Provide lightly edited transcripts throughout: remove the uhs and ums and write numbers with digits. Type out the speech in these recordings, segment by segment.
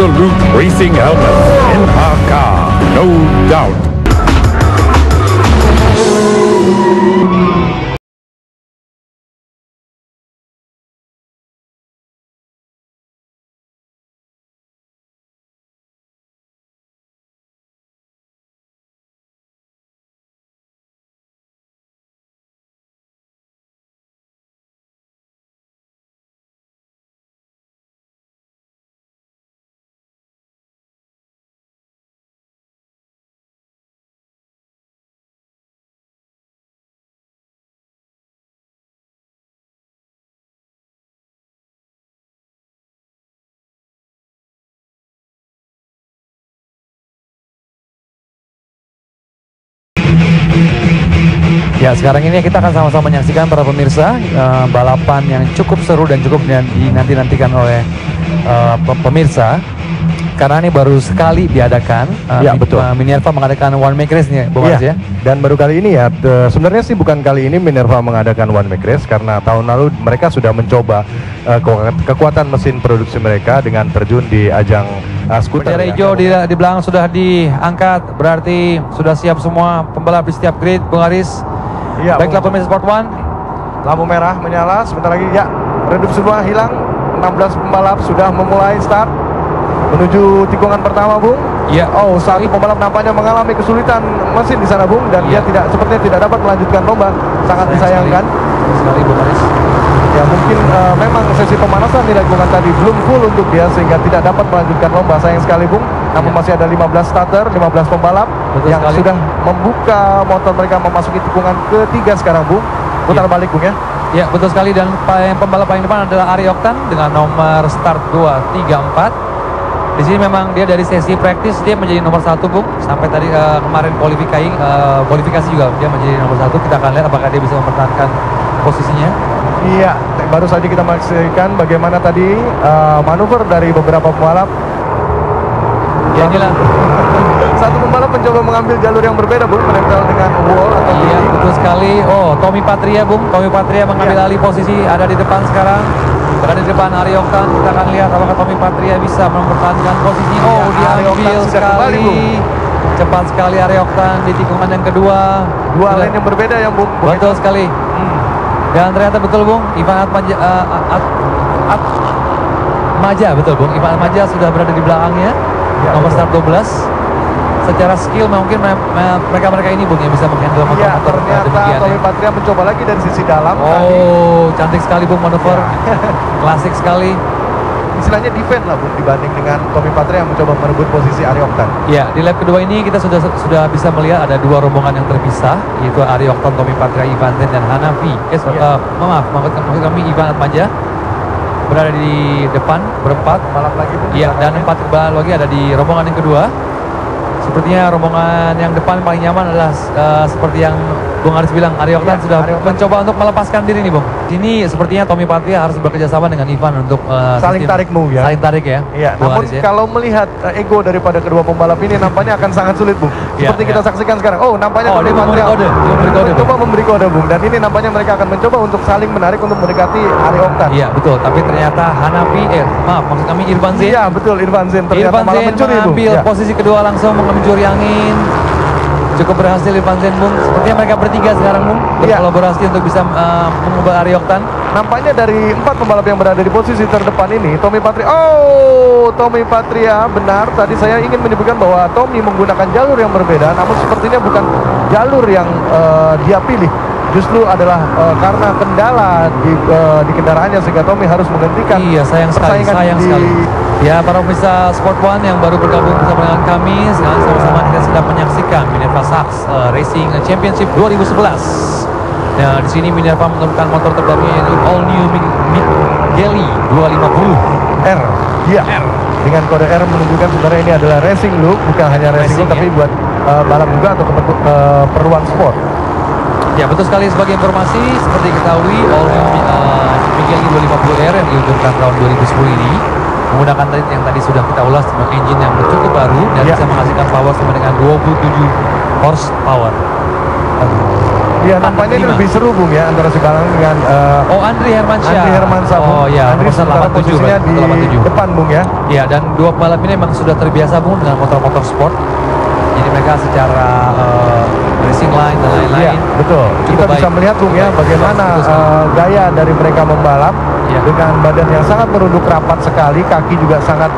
absolute racing helmets in our car, no doubt. Ya, sekarang ini kita akan sama-sama menyaksikan para pemirsa balapan yang cukup seru dan cukup dinanti-nantikan oleh pemirsa. Karena ini baru sekali diadakan. Ya, betul. Minerva mengadakan one make race nih, Bung Aris ya. Dan baru kali ini ya, sebenarnya sih bukan kali ini Minerva mengadakan one make race, karena tahun lalu mereka sudah mencoba kekuatan mesin produksi mereka dengan terjun di ajang skuter. Bendera hijau di belakang sudah diangkat, berarti sudah siap semua pembalap di setiap grid, Bung Aris. Ya, baiklah pemirsa Sport One. Lampu merah menyala sebentar lagi. Ya, redup semua hilang. 16 pembalap sudah memulai start menuju tikungan pertama, Bung. Ya. Oh, satu pembalap nampaknya mengalami kesulitan mesin di sana, Bung, dan dia sepertinya tidak dapat melanjutkan lomba. Sangat disayangkan sekali, Bung Aris. Ya, mungkin memang sesi pemanasan dilakukan tadi belum full untuk dia sehingga tidak dapat melanjutkan lomba. Sayang sekali, Bung. Namun masih ada 15 starter, 15 pembalap yang sudah membuka motor mereka memasuki tikungan ketiga sekarang, Bung. Putar balik, Bung ya. Ya, betul sekali, dan pembalap paling depan adalah Ari Oktan dengan nomor start 2, 3, 4. Di sini memang dia dari sesi praktis dia menjadi nomor 1, Bung. Sampai tadi kemarin kualifikasi juga dia menjadi nomor 1. Kita akan lihat apakah dia bisa mempertahankan posisinya. Iya, baru saja kita menyaksikan bagaimana tadi manuver dari beberapa pembalap. Ya, inilah satu pembalap mencoba mengambil jalur yang berbeda, Bung, menempel dengan wall atau iya, betul sekali. Oh, Tommy Patria, Bung. Tommy Patria mengambil alih posisi, ada di depan sekarang. Berada di depan Ari Oktan. Kita akan lihat apakah Tommy Patria bisa mempertahankan posisi. Oh, dia ambil sekali. Cepat sekali Ari Oktan di tikungan yang kedua. Dua lane yang berbeda ya, Bung. Betul sekali. Dan ternyata betul, Bung, Ivan Atmaja, betul, Bung. Ivan Atmaja sudah berada di belakangnya. Nomor start 12. Secara skill mungkin mereka ini, Bung, yang bisa menghandle motor-motor ternyata Tommy Patria mencoba lagi dari sisi dalam. Oh, cantik sekali, Bung, manuver. Klasik sekali. Istilahnya defend lah, Bung, dibanding dengan Tommy Patria yang mencoba merebut posisi Ari Oktan. Ya, di lap kedua ini kita sudah bisa melihat ada dua rombongan yang terpisah, yaitu Ari Oktan, Tommy Patria, Ivan Ten, dan Hanafi. Maksud kami Ivan Atmaja berada di depan berempat. Balap lagi, Bung. Iya, dan 4 balap lagi ada di rombongan yang kedua. Sepertinya rombongan yang depan paling nyaman adalah seperti yang Bung Aris bilang, Ari Oktan sudah mencoba untuk melepaskan diri nih, Bung. Ini sepertinya Tommy Patria harus bekerja sama dengan Ivan untuk saling tarik move ya. Saling tarik ya. Iya, namun Aris, ya. kalau melihat ego daripada kedua pembalap ini nampaknya akan sangat sulit, Bung. Seperti kita saksikan sekarang. Oh, nampaknya Tommy Patria coba memberi kode, Bung. Dan ini nampaknya mereka akan mencoba untuk saling menarik untuk mendekati Ari Oktan. Iya, betul. Tapi ternyata Hanafi, maksud kami Irfan Zain. Iya, betul, Irfan Zain ternyata malah mencuri, Bung. Mengambil posisi kedua langsung mencuri angin. Cukup berhasil Irfan Zain, Bung. Sepertinya mereka bertiga sekarang, Bung, berkolaborasi untuk bisa mengubah Ari Oktan. Nampaknya dari 4 pembalap yang berada di posisi terdepan ini, Tommy Patria benar. Tadi saya ingin menyebutkan bahwa Tommy menggunakan jalur yang berbeda, namun sepertinya bukan jalur yang dia pilih. Justru adalah karena kendala di kendaraannya sehingga Tommy harus menghentikan. Iya, sayang sekali. Ya, para pemirsa Sport One yang baru bergabung bersama dengan kami, sekarang sama-sama kita sedang menyaksikan Minerva Sachs Racing Championship 2011. Nah, di sini Minerva menurunkan motor terbarunya yaitu All New Migeli 250R. Iya. Dengan kode R menunjukkan sebenarnya ini adalah racing look, bukan hanya racing look, tapi buat balap juga atau keperluan sport. Ya, betul sekali. Sebagai informasi, seperti diketahui All New Migeli 250R yang diluncurkan tahun 2010 ini menggunakan yang tadi sudah kita ulas dengan engine yang cukup baru dan bisa menghasilkan power sama dengan 27 horsepower. Ya, nampaknya ini lebih seru Bung ya antara si Balang dengan Andri Hermansyah. Andri Hermansyah. Oh ya, Andri sementara posisinya di depan Bung ya. Iya, dan dua pembalap ini memang sudah terbiasa Bung dengan motor-motor sport. Jadi mereka secara racing line dan lain-lain. Iya, betul. Kita bisa melihat Bung ya bagaimana gaya dari mereka membalap dengan badan yang sangat merunduk rapat sekali, kaki juga sangat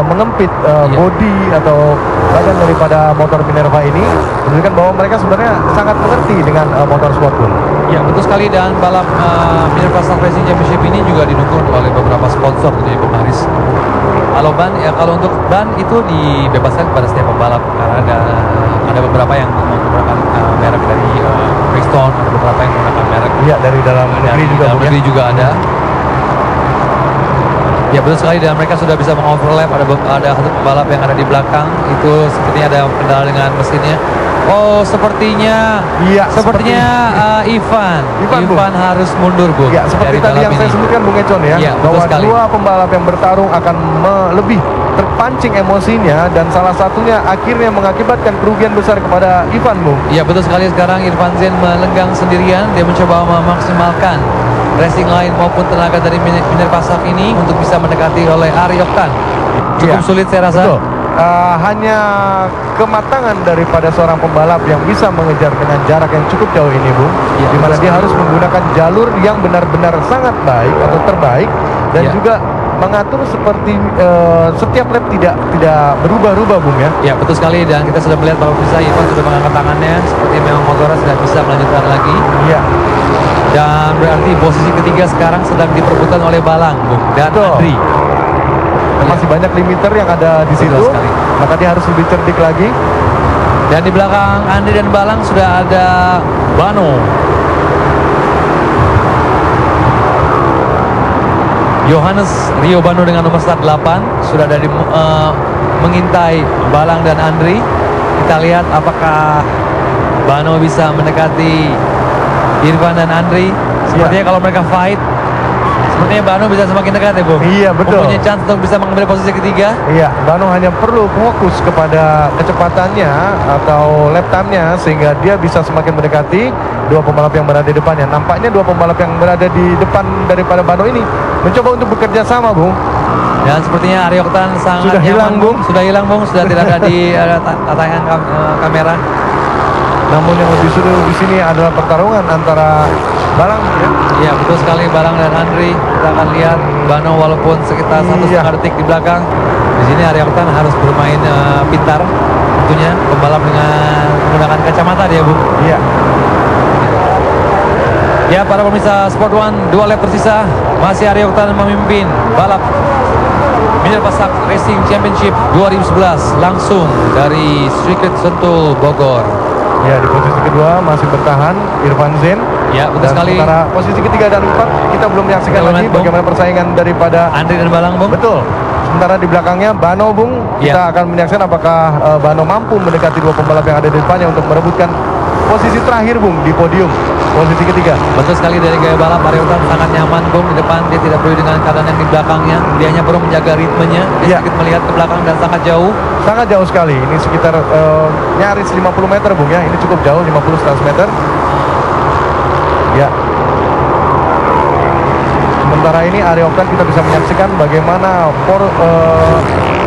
mengempit body atau badan daripada motor Minerva ini, menunjukkan bahwa mereka sebenarnya sangat mengerti dengan motor sport pun. Ya, betul sekali, dan balap Minerva Star Racing Championship ini juga didukung oleh beberapa sponsor jadi pemaris. Kalau ban, ya kalau untuk ban itu dibebaskan kepada setiap pembalap karena ada beberapa yang menggunakan merek dari Bridgestone, ada beberapa yang menggunakan merek dari dalam negeri juga. Dalam negeri juga ada. Ya, betul sekali, dan mereka sudah bisa mengoverlap. Ada satu pembalap yang ada di belakang itu sepertinya ada kendala dengan mesinnya. Oh, sepertinya Ivan harus mundur Bung. Ya, seperti tadi yang saya sebutkan Bung Econ ya, bahwa dua pembalap yang bertarung akan lebih terpancing emosinya, dan salah satunya akhirnya mengakibatkan kerugian besar kepada Ivan Bung. Ya, betul sekali. Sekarang Irfan Zain melenggang sendirian. Dia mencoba memaksimalkan racing line maupun tenaga dari Minerva Saf ini untuk bisa mendekati oleh Ari Oktan. Cukup sulit saya rasa. Betul. Hanya kematangan daripada seorang pembalap yang bisa mengejar dengan jarak yang cukup jauh ini Bung, di mana dia harus menggunakan jalur yang benar-benar sangat baik atau terbaik, dan juga mengatur seperti setiap lap tidak berubah-ubah Bung ya. Ya, betul sekali, dan kita sudah melihat bahwa bisa Ivan sudah mengangkat tangannya seperti memang motornya sudah bisa melanjutkan lagi. Iya. Dan berarti posisi ketiga sekarang sedang diperebutkan oleh Balang Bung dan Andri. Masih banyak limiter yang ada di situ, maka dia harus lebih cerdik lagi. Dan di belakang Andri dan Balang sudah ada Bano. Johannes Rio Bano dengan nomor start 8 sudah ada mengintai Balang dan Andri. Kita lihat apakah Bano bisa mendekati Irfan dan Andri. Sepertinya kalau mereka fight, sepertinya Bano bisa semakin dekat ya Bung. Iya, betul. Mempunyai chance untuk bisa mengambil posisi ketiga. Iya, Bano hanya perlu fokus kepada kecepatannya atau lap time-nya sehingga dia bisa semakin mendekati dua pembalap yang berada di depannya. Nampaknya dua pembalap yang berada di depan daripada Bano ini mencoba untuk bekerja sama Bung. Dan sepertinya Ari Oktan sangat sudah hilang Bung. Sudah hilang Bung, sudah tidak ada di tayangan kamera. Namun yang lebih seru di sini adalah pertarungan antara Balang ya. Iya, betul sekali, Balang dan Andri. Kita akan lihat Bano walaupun sekitar 1,5 detik di belakang. Di sini Ari Oktan harus bermain pintar. Tentunya pembalap dengan menggunakan kacamata dia, Bung. Iya. Ya, para pemirsa Sport One, 2 lap tersisa. Masih Ari Oktan memimpin balap Minerva Saf Racing Championship 2011 langsung dari Sirkuit Sentul Bogor. Ya, di posisi kedua masih bertahan Irfan Zain. Ya, betul sekali. Sementara posisi ketiga dan 4 kita belum menyaksikan lagi bagaimana persaingan daripada Andri dan Balang, Bung. Betul. Sementara di belakangnya Bano, Bung. Kita akan menyaksikan apakah Bano mampu mendekati dua pembalap yang ada di depannya untuk merebutkan posisi terakhir, Bung, di podium. Posisi ketiga. Betul sekali, dari gaya balap Ari Oktan sangat nyaman Bung di depan. Dia tidak peduli dengan keadaan yang di belakangnya. Dia hanya perlu menjaga ritmenya. Dia sedikit melihat ke belakang dan sangat jauh. Sangat jauh sekali. Ini sekitar nyaris 50 meter Bung ya. Ini cukup jauh, 50-100 meter. Ya. Sementara ini Ari Oktan kita bisa menyaksikan bagaimana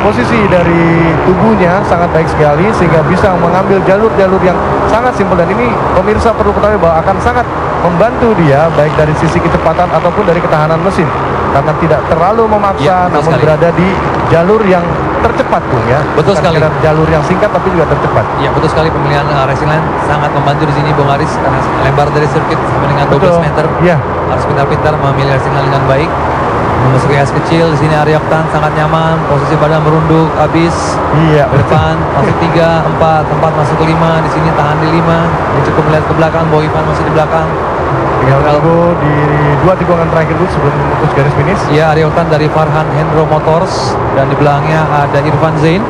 posisi dari tubuhnya sangat baik sekali sehingga bisa mengambil jalur-jalur yang sangat simpel, dan ini pemirsa perlu ketahui bahwa akan sangat membantu dia baik dari sisi kecepatan ataupun dari ketahanan mesin karena tidak terlalu memaksa namun berada di jalur yang tercepat Bung ya. Betul sekali. Jalur yang singkat tapi juga tercepat. Ya, betul sekali, pemilihan racing line sangat membantu di sini Bung Aris karena lebar dari sirkuit sampai dengan 12 meter. Iya. Harus pintar-pintar memilih racing line dengan baik. Memasuki gas kecil di sini Ari Oktan sangat nyaman, posisi badan merunduk habis. Iya. Depan masuk 3, 4, tempat masuk ke 5, di sini tahan di 5. Dia cukup melihat ke belakang bahwa Ivan masih di belakang. Tinggal menunggu di 2 tikungan terakhir dulu sebelum memutus garis finish. Ya, Ari Oktan dari Farhan Hendro Motors dan di belakangnya ada Irfan Zain.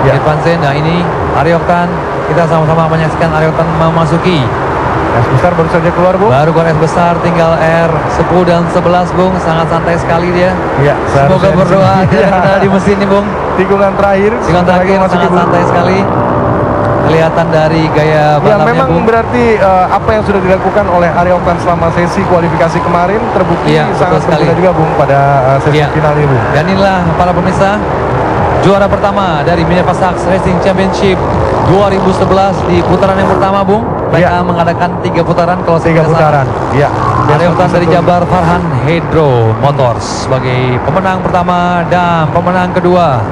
Ya. Irfan Zain, nah ini Ari Oktan, kita sama-sama menyaksikan Ari Oktan memasuki S besar baru saja keluar Bung. Baru keluar S besar, tinggal R10 dan 11 Bung, sangat santai sekali dia. Iya. Semoga berdoa tidak ada di mesin ini Bung. Tikungan terakhir. Tikungan terakhir sangat santai sekali. kelihatan dari gaya Ya balapnya, memang Bung. berarti apa yang sudah dilakukan oleh Arya Oktan selama sesi kualifikasi kemarin terbukti Iya, sangat betul sekali. berguna juga Bung pada sesi Iya. final ini Bung. Dan inilah para pemirsa, juara pertama dari Minerva Sachs Racing Championship 2011 di putaran yang pertama, Bung. Mereka mengadakan 3 putaran kalau 3 putaran. Iya. Arya Oktan dari Jabar, Farhan Hydro Motors sebagai pemenang pertama dan pemenang kedua.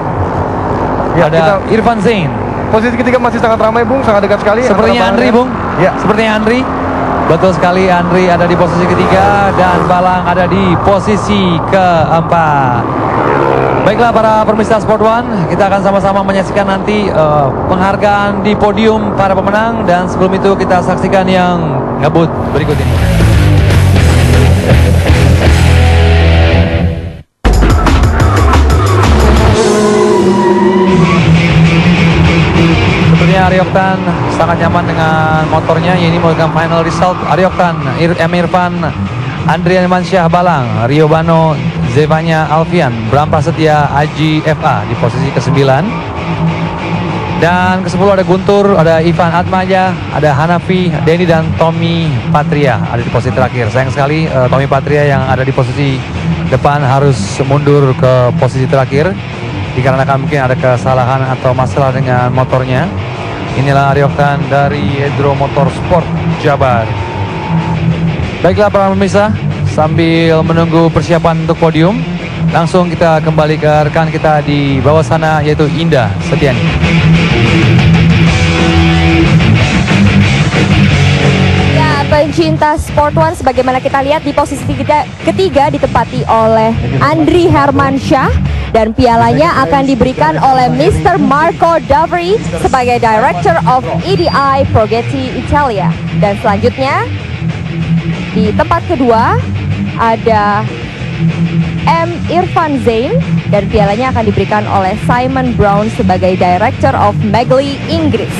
Ya, Ada Irfan Zain. Posisi ketiga masih sangat ramai Bung, sangat dekat sekali. Sepertinya Andri, Bung. Ya. Sepertinya Andri. Betul sekali, Andri ada di posisi ketiga dan Balang ada di posisi keempat. Baiklah para pemirsa Sport One, kita akan sama-sama menyaksikan nanti penghargaan di podium para pemenang, dan sebelum itu kita saksikan yang ngebut berikut ini. Sepertinya Arya Oktan sangat nyaman dengan motornya. Ini merupakan final result. Arya Oktan, Irfan, Andrian Mansyah Balang, Rio Bano, Zevanya Alfian, Bram Prasetya, Aji FA di posisi ke-9. Dan ke-10 ada Guntur, ada Ivan Atmaja, ada Hanafi, Denny dan Tommy Patria ada di posisi terakhir. Sayang sekali Tommy Patria yang ada di posisi depan harus mundur ke posisi terakhir dikarenakan mungkin ada kesalahan atau masalah dengan motornya. Inilah Arya Oktan dari Hydro Motorsport Jabar. Baiklah para pemirsa, sambil menunggu persiapan untuk podium, langsung kita kembali ke rekan kita di bawah sana, yaitu Indah Setiani. Ya, pencinta Sport One, sebagaimana kita lihat di posisi ketiga ditempati oleh Andri Hermansyah, dan pialanya akan diberikan oleh Mr. Marco Davri sebagai Director of EDI Progetti Italia. Dan selanjutnya di tempat kedua ada M. Irfan Zain, dan pialanya akan diberikan oleh Simon Brown sebagai Director of Megli Inggris.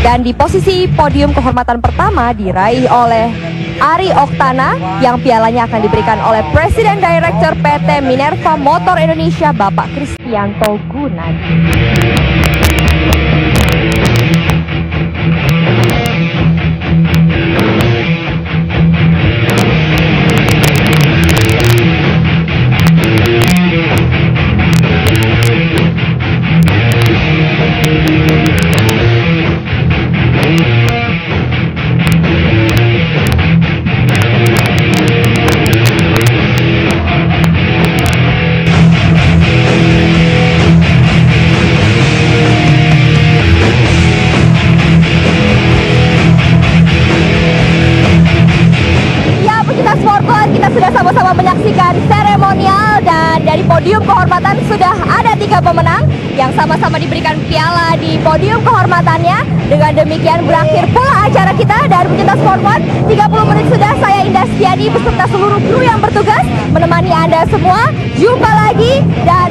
Dan di posisi podium kehormatan pertama diraih oleh Ari Oktana, yang pialanya akan diberikan oleh Presiden Director PT Minerva Motor Indonesia, Bapak Kristianto Gunadi. Podium kehormatan sudah ada 3 pemenang yang sama-sama diberikan piala di podium kehormatannya. Dengan demikian berakhir pula acara kita dari pencinta Sport One. 30 menit sudah, saya Indah Setiani beserta seluruh kru yang bertugas menemani Anda semua. Jumpa lagi dan